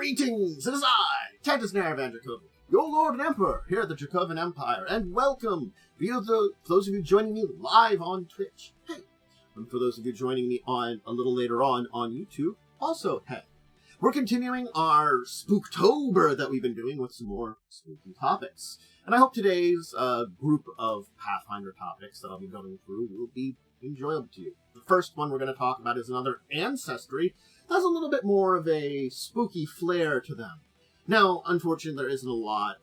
Greetings! It is I, Titus Naravan Dracovin, your Lord and Emperor here at the Dracovin Empire, and welcome for those of you joining me live on Twitch. Hey! And for those of you joining me on a little later on YouTube, also hey. We're continuing our Spooktober that we've been doing with some more spooky topics. And I hope today's group of Pathfinder topics that I'll be going through will be enjoyable to you. The first one we're going to talk about is another ancestry that has a little bit more of a spooky flair to them. Now, unfortunately, there isn't a lot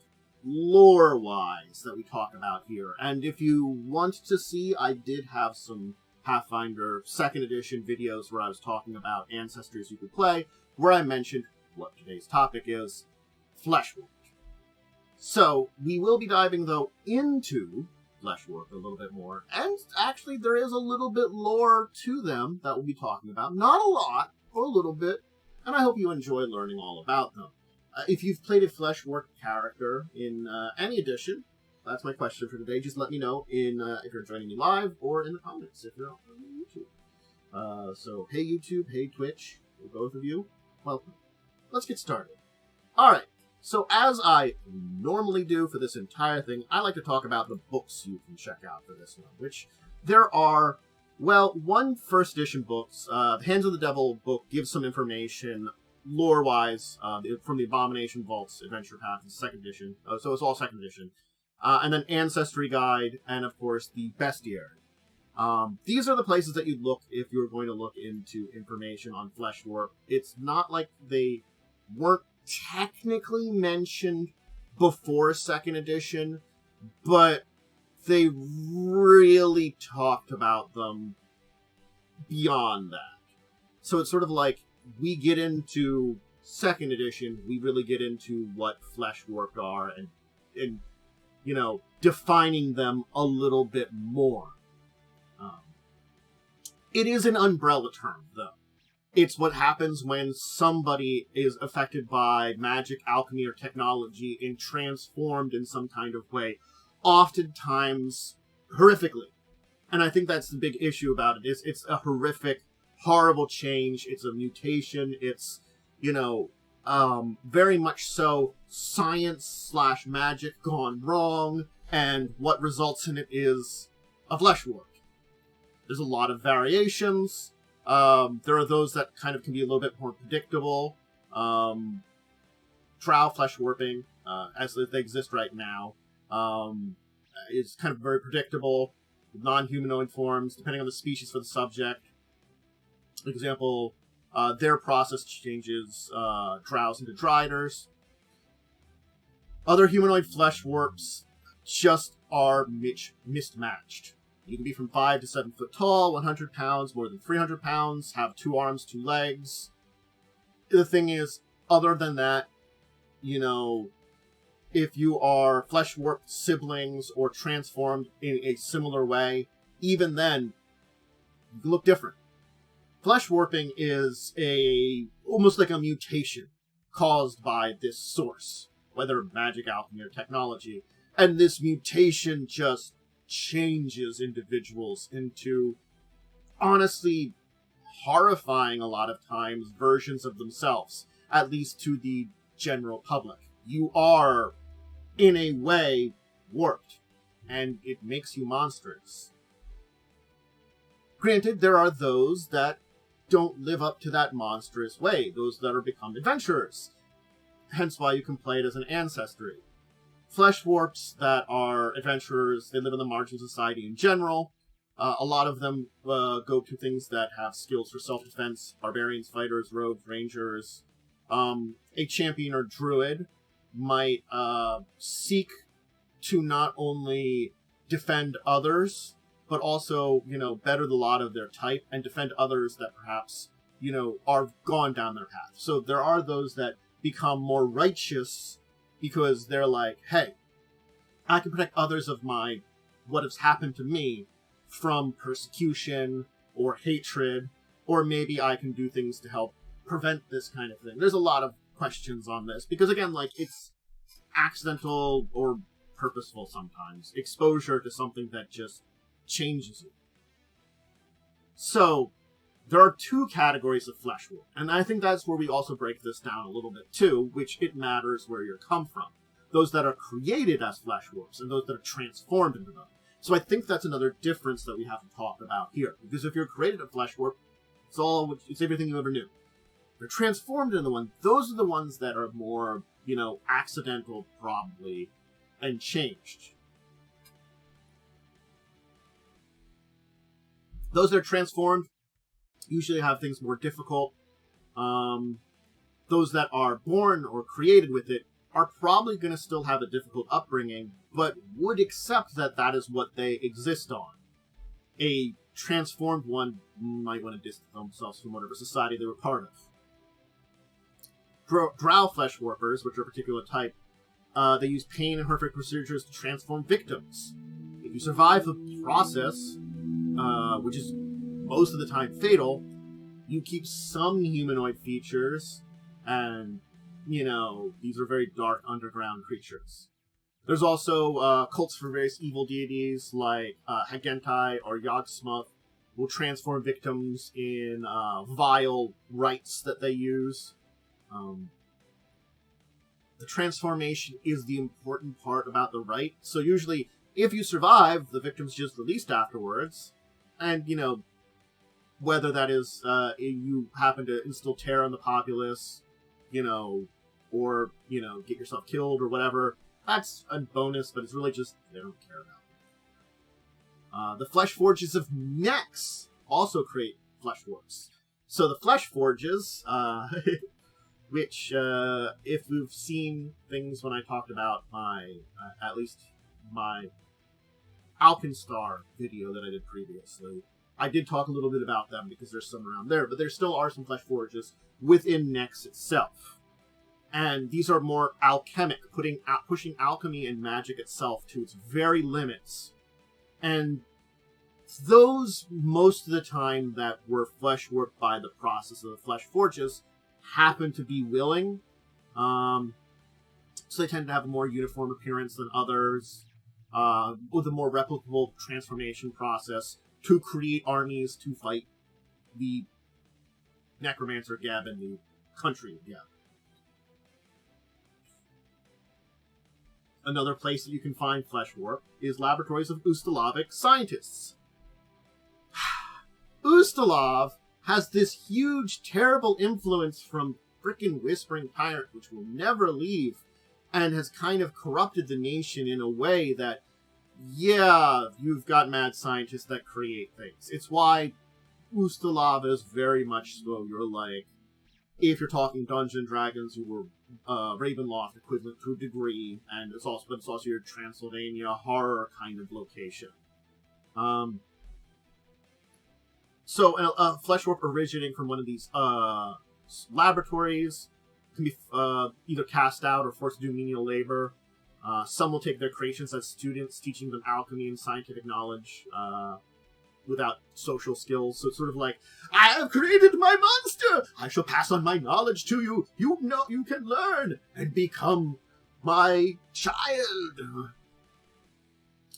lore-wise that we talk about here. And if you want to see, I did have some Pathfinder 2nd edition videos where I was talking about ancestries you could play, where I mentioned what today's topic is, Fleshwarped. So, we will be diving, though, into Fleshwarped a little bit more, and actually there is a little bit lore to them that we'll be talking about. Not a lot, but a little bit, and I hope you enjoy learning all about them. If you've played a Fleshwarped character in any edition, that's my question for today. Just let me know if you're joining me live, or in the comments if you're on YouTube. So, hey YouTube, hey Twitch, both of you, welcome. Let's get started. Alright, so as I normally do for this entire thing, I like to talk about the books you can check out for this one, which there are, well, one first edition books. The Hands of the Devil book gives some information, lore-wise, from the Abomination Vaults Adventure Path, the 2nd edition, so it's all 2nd edition. And then Ancestry Guide, and of course the Bestiary. These are the places that you look if you're going to look into information on Fleshwarped. It's not like they weren't technically mentioned before 2nd edition, but they really talked about them beyond that. So it's sort of like we get into 2nd edition, we really get into what Fleshwarped are and you know, defining them a little bit more. It is an umbrella term, though. It's what happens when somebody is affected by magic, alchemy, or technology and transformed in some kind of way, oftentimes horrifically. And I think that's the big issue about it. It's a horrific, horrible change. It's a mutation. It's, you know, very much so science/magic gone wrong, and what results in it is a Fleshwarped. There's a lot of variations. There are those that kind of can be a little bit more predictable. Drow Fleshwarping, as they exist right now, is kind of very predictable. Non-humanoid forms, depending on the species for the subject. For example, their process changes drows into driders. Other humanoid Fleshwarps just are mismatched. You can be from 5 to 7 foot tall, 100 pounds, more than 300 pounds, have 2 arms, 2 legs. The thing is, other than that, you know, if you are Fleshwarped siblings or transformed in a similar way, even then, you look different. Fleshwarping is almost like a mutation caused by this source, whether magic, alchemy, or technology. And this mutation just changes individuals into, honestly, horrifying a lot of times versions of themselves, at least to the general public. You are, in a way, warped, and it makes you monstrous. Granted, there are those that don't live up to that monstrous way, those that are become adventurers. Hence why you can play it as an ancestry. Fleshwarps that are adventurers, they live in the margins of society in general. A lot of them go to things that have skills for self-defense, barbarians, fighters, rogues, rangers. A champion or druid might seek to not only defend others, but also, you know, better the lot of their type and defend others that perhaps, you know, are gone down their path. So there are those that become more righteous because they're like, hey, I can protect others of what has happened to me from persecution or hatred, or maybe I can do things to help prevent this kind of thing. There's a lot of questions on this because, again, like, it's accidental or purposeful sometimes. Exposure to something that just changes you. So, there are two categories of Fleshwarp, and I think that's where we also break this down a little bit too, which it matters where you come from. Those that are created as Fleshwarps, and those that are transformed into them. So I think that's another difference that we have to talk about here. Because if you're created a Fleshwarp, it's everything you ever knew. If you're transformed into one, those are the ones that are more, accidental, probably, and changed. Those that are transformed usually have things more difficult. Those that are born or created with it are probably going to still have a difficult upbringing, but would accept that that is what they exist on. A transformed one might want to distance themselves from whatever society they were part of. Drow Fleshwarpers, which are a particular type, they use pain and horrific procedures to transform victims. If you survive the process, which is most of the time fatal, you keep some humanoid features, and these are very dark underground creatures. There's also cults for various evil deities, like Hagentai or Yogsmuth will transform victims in vile rites that they use. The transformation is the important part about the rite. So usually, if you survive, the victim's just released afterwards. And, whether that is you happen to instill terror on the populace, or, get yourself killed or whatever, that's a bonus, but it's really just they don't care about it. The Flesh Forges of Nex also create Fleshwarps. So the Flesh Forges, which, if you've seen things when I talked about at least my Alkenstar video that I did previously, I did talk a little bit about them because there's some around there, but there still are some Flesh Forges within Nex itself. And these are more alchemic, pushing alchemy and magic itself to its very limits. And those, most of the time, that were fleshwarped by the process of the Flesh Forges happen to be willing. So they tend to have a more uniform appearance than others, with a more replicable transformation process to create armies to fight the Necromancer Geb and the country of Geb. Another place that you can find Fleshwarp is laboratories of Ustalavic scientists. Ustalav has this huge, terrible influence from frickin' Whispering Tyrant, which will never leave, and has kind of corrupted the nation in a way that, yeah, you've got mad scientists that create things. It's why Ustalav is very much so you're like, if you're talking Dungeons and Dragons, you were Ravenloft equivalent to a degree, and it's also your Transylvania horror kind of location. So a Fleshwarp originating from one of these laboratories can be either cast out or forced to do menial labor. Some will take their creations as students, teaching them alchemy and scientific knowledge without social skills. So it's sort of like, I have created my monster! I shall pass on my knowledge to you. You can learn and become my child.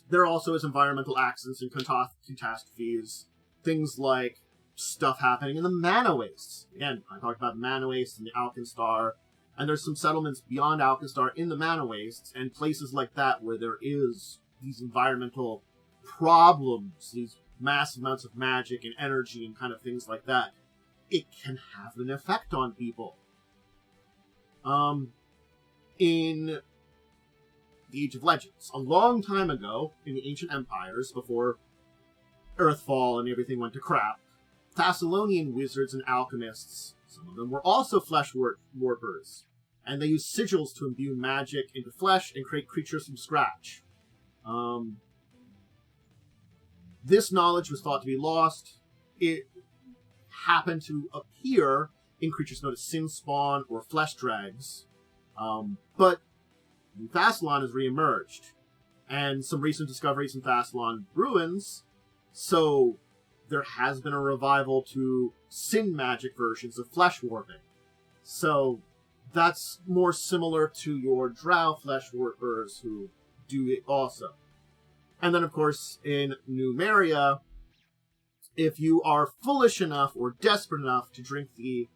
There also is environmental accidents and catastrophes. Things like stuff happening in the Mana Wastes. Again, I talked about Mana Wastes and the Alkenstar. And there's some settlements beyond Alkenstar in the Mana Wastes and places like that where there is these environmental problems, these massive amounts of magic and energy and kind of things like that. It can have an effect on people. In the Age of Legends, a long time ago, in the ancient empires, before Earthfall and everything went to crap, Thessalonian wizards and alchemists, some of them were also flesh warpers, and they used sigils to imbue magic into flesh and create creatures from scratch. This knowledge was thought to be lost. It happened to appear in creatures known as sin spawn or flesh drags, but Thassalon has reemerged, and some recent discoveries in Thassalon ruins, so there has been a revival to sin magic versions of flesh warping. So that's more similar to your drow flesh warpers who do it also. And then, of course, in Numeria, if you are foolish enough or desperate enough to drink the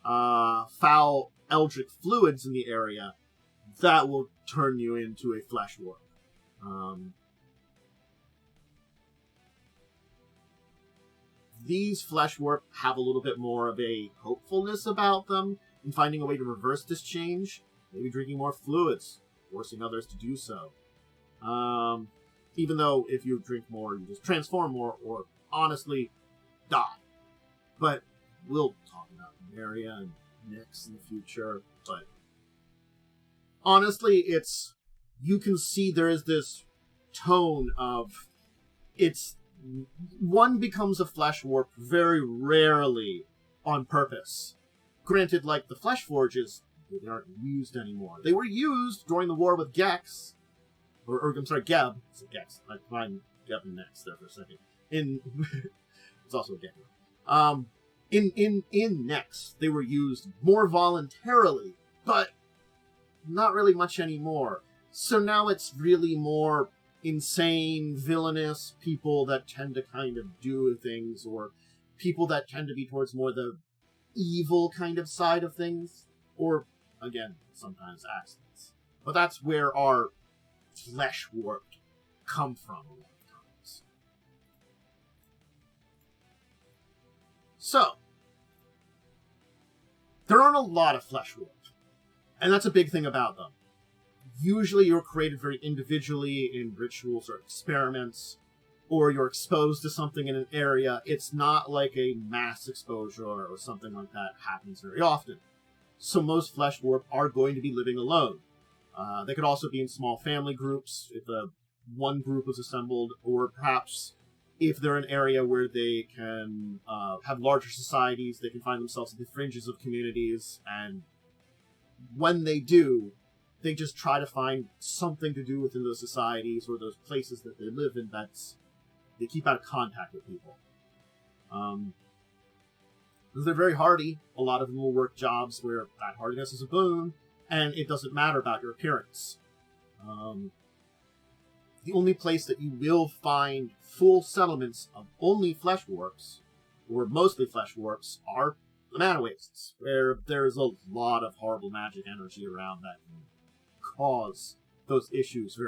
foul eldritch fluids in the area, that will turn you into a flesh warp. These flesh warp have a little bit more of a hopefulness about them in finding a way to reverse this change. Maybe drinking more fluids, forcing others to do so. Even though if you drink more, you just transform more, or honestly, die. But we'll talk about Maria and Nyx in the future. But honestly, you can see there is this tone of one becomes a flesh warp very rarely on purpose. Granted, like the flesh forges, they aren't used anymore. They were used during the war with Gex, or I'm sorry, Geb. It's a Gex. I find Geb and Nyx there for a second. It's also a Geb. In Nyx, they were used more voluntarily, but not really much anymore. So now it's really more insane, villainous people that tend to kind of do things, or people that tend to be towards more the evil kind of side of things, or, again, sometimes accidents. But that's where our flesh warped come from a lot of times. So, there aren't a lot of flesh warped, and that's a big thing about them. Usually you're created very individually in rituals or experiments, or you're exposed to something in an area. It's not like a mass exposure or something like that happens very often. So most flesh warp are going to be living alone. They could also be in small family groups if one group was assembled, or perhaps if they're in an area where they can have larger societies, they can find themselves at the fringes of communities, and when they do, they just try to find something to do within those societies or those places that they live in they keep out of contact with people. Because they're very hardy, a lot of them will work jobs where that hardiness is a boon, and it doesn't matter about your appearance. The only place that you will find full settlements of only flesh warps, or mostly flesh warps, are the mana wastes, where there's a lot of horrible magic energy around that can cause those issues.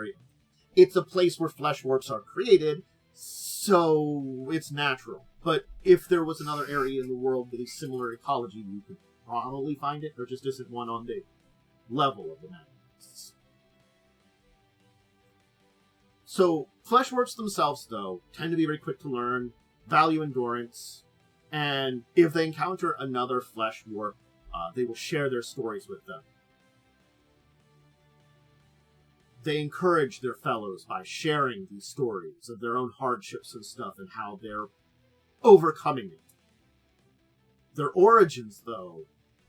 It's a place where flesh warps are created, so it's natural. But if there was another area in the world with a similar ecology, you could probably find it. There just isn't one on the level of the mana wastes. So flesh warps themselves, though, tend to be very quick to learn, value endurance, and if they encounter another flesh warp, they will share their stories with them. They encourage their fellows by sharing these stories of their own hardships and stuff and how they're overcoming it. Their origins, though,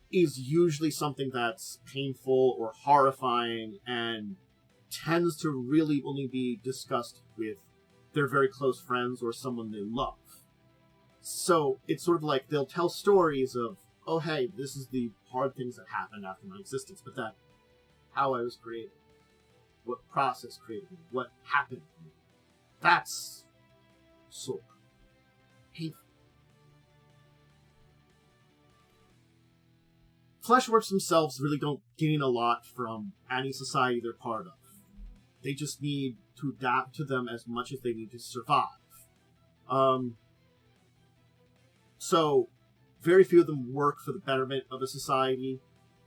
is usually something that's painful or horrifying and tends to really only be discussed with their very close friends or someone they love. So it's sort of like they'll tell stories of, oh hey, this is the hard things that happened after my existence, but that how I was created. What process created me? What happened to me? That's sore. Painful. Fleshwarps themselves really don't gain a lot from any society they're part of. They just need to adapt to them as much as they need to survive. So, very few of them work for the betterment of a society,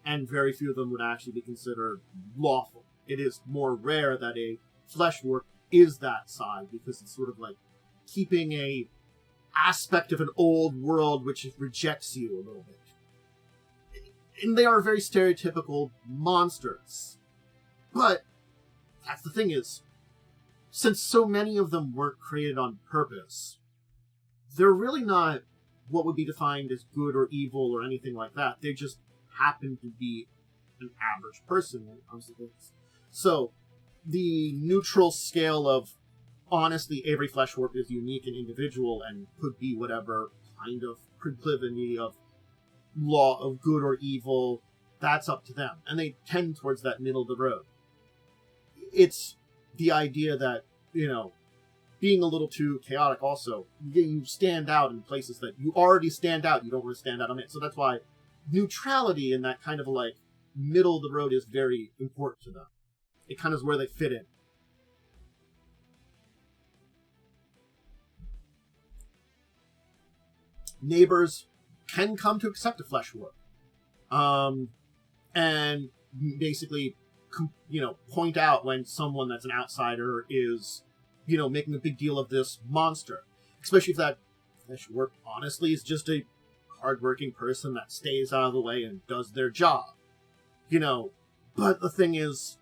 and very few of them would actually be considered lawful. It is more rare that a fleshwarp is that side, because it's sort of like keeping a aspect of an old world which rejects you a little bit. And they are very stereotypical monsters. But that's the thing is, since so many of them weren't created on purpose, they're really not what would be defined as good or evil or anything like that. They just happen to be an average person when it comes to this. So, the neutral scale of, honestly, every fleshwarp is unique and individual and could be whatever kind of proclivity of law of good or evil, that's up to them. And they tend towards that middle of the road. It's the idea that, being a little too chaotic also. You stand out in places that you already stand out, you don't want to stand out on it. So that's why neutrality and that kind of like middle of the road is very important to them. It kind of is where they fit in. Neighbors can come to accept a Fleshwarp. And basically, point out when someone that's an outsider is, making a big deal of this monster. Especially if that Fleshwarp, honestly, is just a hardworking person that stays out of the way and does their job. But the thing is,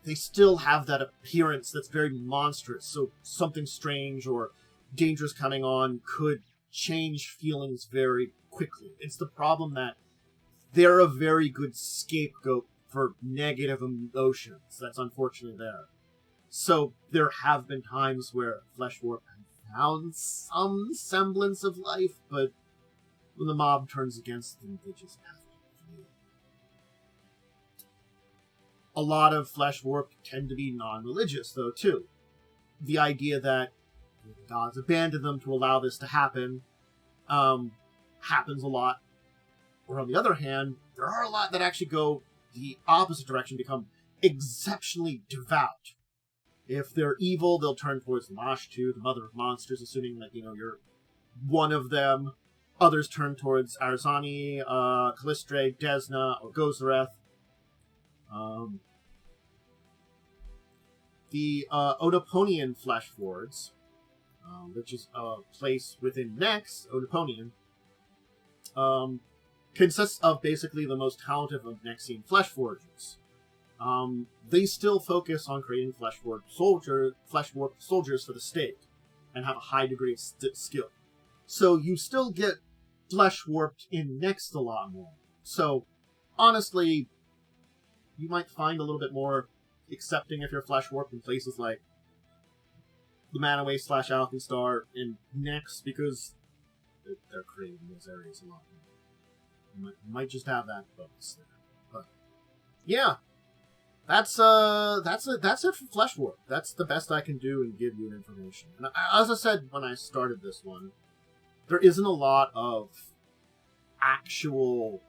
they still have that appearance that's very monstrous, so something strange or dangerous coming on could change feelings very quickly. It's the problem that they're a very good scapegoat for negative emotions. That's unfortunately there. So there have been times where Fleshwarp have found some semblance of life, but when the mob turns against them, they just have to flee. A lot of Fleshwarp tend to be non-religious, though, too. The idea that the gods abandoned them to allow this to happen happens a lot. Or on the other hand, there are a lot that actually go the opposite direction, become exceptionally devout. If they're evil, they'll turn towards Lamashtu, the mother of monsters, assuming that, you're one of them. Others turn towards Arzani, Callistre, Desna, or Gozareth. The Odoponian Fleshwards, which is a place within Nex, Odoponian, consists of basically the most talented of Nexian Fleshforgers. They still focus on creating Fleshwarp soldiers for the state, and have a high degree of skill. So you still get Fleshwarped in Next a lot more. So, honestly, you might find a little bit more accepting if you're Fleshwarped in places like the Manaway / Alkenstar in Next, because they're creating those areas a lot more. You might just have that bonus there. But yeah, that's it for Fleshwarp. That's the best I can do and give you information. And as I said when I started this one, there isn't a lot of actual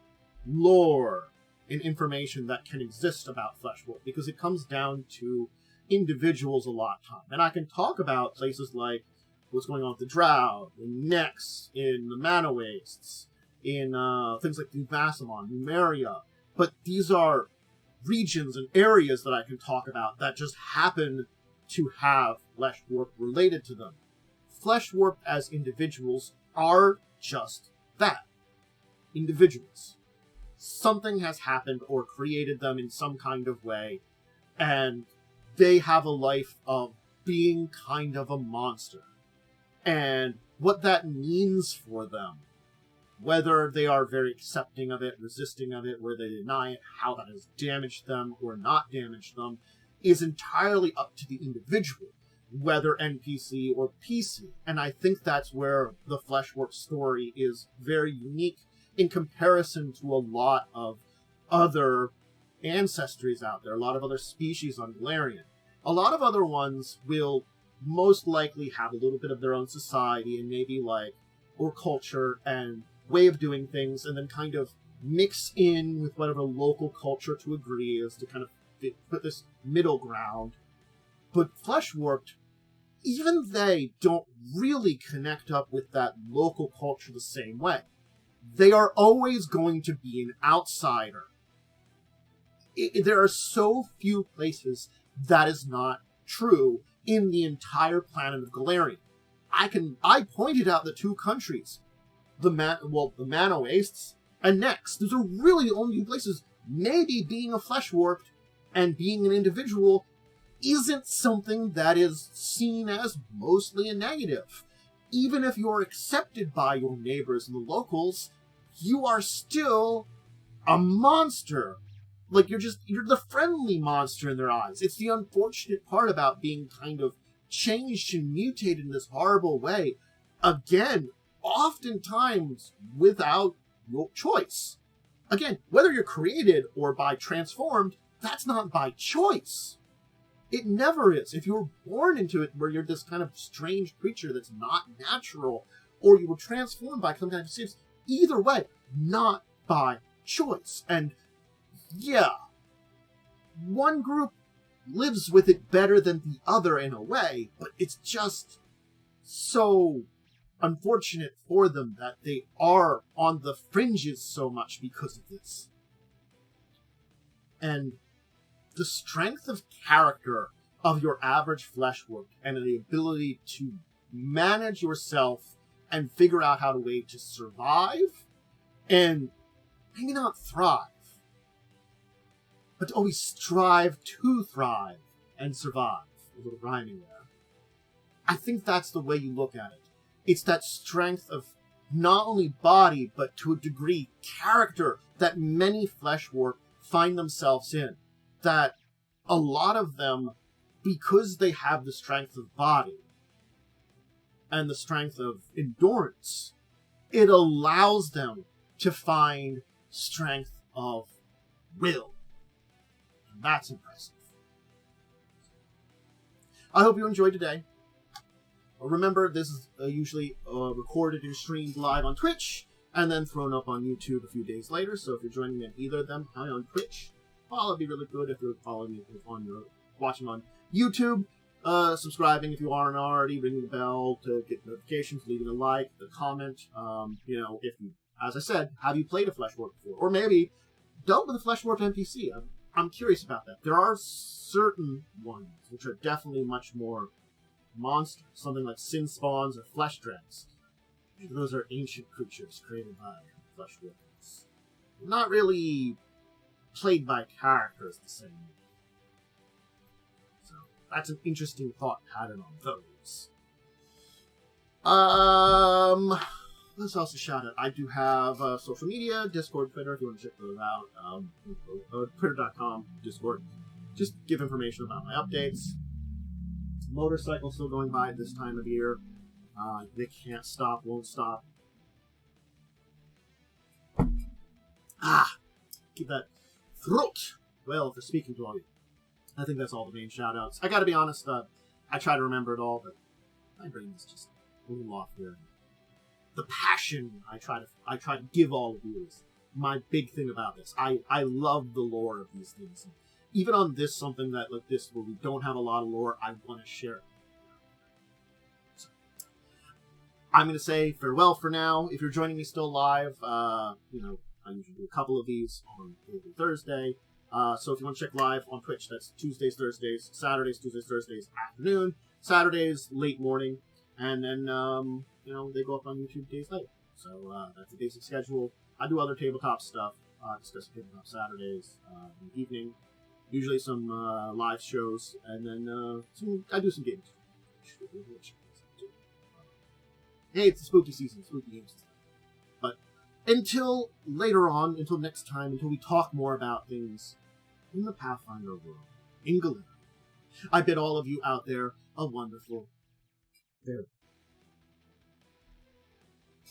lore and information that can exist about Fleshwarp, because it comes down to individuals a lot of time. And I can talk about places like what's going on with the Drow, in Nex, in the Mana Wastes, in things like New Vassamon, Numeria, but these are regions and areas that I can talk about that just happen to have Fleshwarp related to them. Fleshwarp as individuals are just that. Individuals. Something has happened or created them in some kind of way, and they have a life of being kind of a monster. And what that means for them, whether they are very accepting of it, resisting of it, where they deny it, how that has damaged them or not damaged them, is entirely up to the individual, whether NPC or PC. And I think that's where the Fleshwarp story is very unique in comparison to a lot of other ancestries out there, a lot of other species on Golarion. A lot of other ones will most likely have a little bit of their own society and maybe or culture and way of doing things, and then kind of mix in with whatever local culture to agree is to kind of put this middle ground. But Fleshwarped, even they don't really connect up with that local culture the same way. They are always going to be an outsider. There are so few places that is not true in the entire planet of Golarion. I pointed out the two countries, the Mana Wastes and Nex. Those are really the only two places. Maybe being a Fleshwarped and being an individual isn't something that is seen as mostly a negative. Even if you're accepted by your neighbors and the locals, you are still a monster. You're the friendly monster in their eyes. It's the unfortunate part about being kind of changed and mutated in this horrible way. Again, oftentimes without your choice. Again, whether you're created or by transformed, that's not by choice. It never is. If you were born into it where you're this kind of strange creature that's not natural, or you were transformed by some kind of disease, either way, not by choice. And yeah, one group lives with it better than the other in a way, but it's just so unfortunate for them that they are on the fringes so much because of this. And the strength of character of your average Fleshwarped and the ability to manage yourself and figure out how to way to survive and maybe not thrive, but to always strive to thrive and survive. A little rhyming there. I think that's the way you look at it. It's that strength of not only body, but to a degree, character that many Fleshwarped find themselves in. That a lot of them, because they have the strength of body and the strength of endurance, it allows them to find strength of will. And that's impressive. I hope you enjoyed today. Remember, this is usually recorded and streamed live on Twitch, and then thrown up on YouTube a few days later. So if you're joining me on either of them, hi on Twitch. Well, it'd be really good if you're following me on your watching on YouTube. Subscribing if you aren't already, ringing the bell to get notifications, leaving a like, a comment. If you, as I said, have you played a Fleshwarped before, or maybe dealt with a Fleshwarped NPC? I'm curious about that. There are certain ones which are definitely much more monsters, something like sin spawns or flesh dregs. Those are ancient creatures created by Fleshwarped. Not really played by characters the same way. So that's an interesting thought pattern on those. Let's also shout out, I do have social media, Discord, Twitter, if you want to check those out. Twitter.com, Discord. Just give information about my updates. Motorcycle still going by at this time of year. They can't stop, won't stop. Keep that throat well for speaking to all you. I think that's all the main shout-outs. I gotta be honest, I try to remember it all, but my brain is just a little off here. The passion I try to give all of you is my big thing about this. I love the lore of these things. And even on this, something that like this, where we don't have a lot of lore, I want to share it. So, I'm going to say farewell for now. If you're joining me still live, I usually do a couple of these on every Thursday. So if you want to check live on Twitch, that's Tuesdays, Thursdays, Saturdays, Tuesdays, Thursdays, afternoon, Saturdays, late morning, and then, they go up on YouTube days later. So that's the basic schedule. I do other tabletop stuff, discuss tabletop Saturdays in the evening, usually some live shows, and then I do some games. Hey, it's the spooky season, spooky games and stuff. But until later on, until next time, until we talk more about things in the Pathfinder world, in Golarion, I bid all of you out there a wonderful farewell.